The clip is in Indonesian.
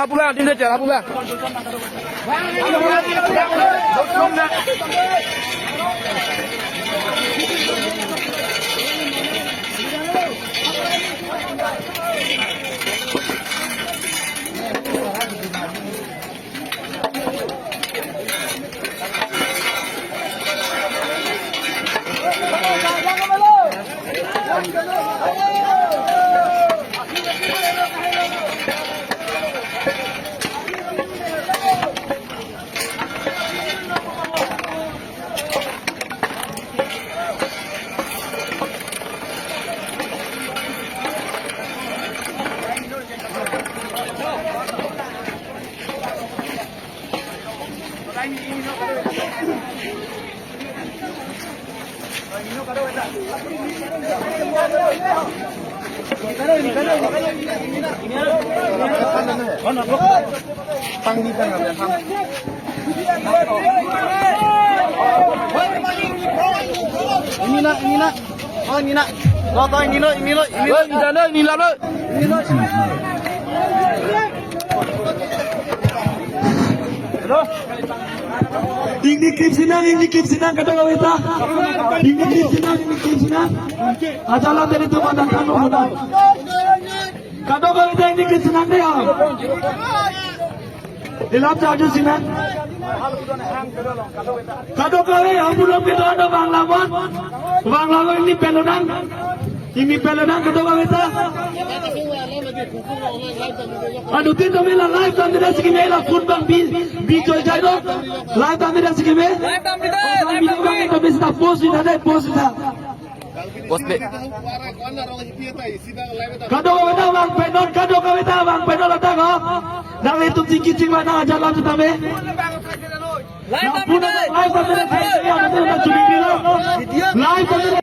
Hapula, din dia hapula. Ini klip sinang kata kau itu. Ini klip sinang. Ajalah dari tu mandang kanu muda. Kata kau itu ini klip sinang dia. Dilap jaju sinang. Kata kau ini ambulans itu ada Banglawan ini pelonang. Ini pelonang kata kau itu. Aduh tu mila live tam tidak sih mila football bijo jado live tam tidak sih mila live tam itu bisa post ini ada post ini kado kau bang pedol ada kau dah itu tinggi mana aja lalu tabe live tam tidak live tam tidak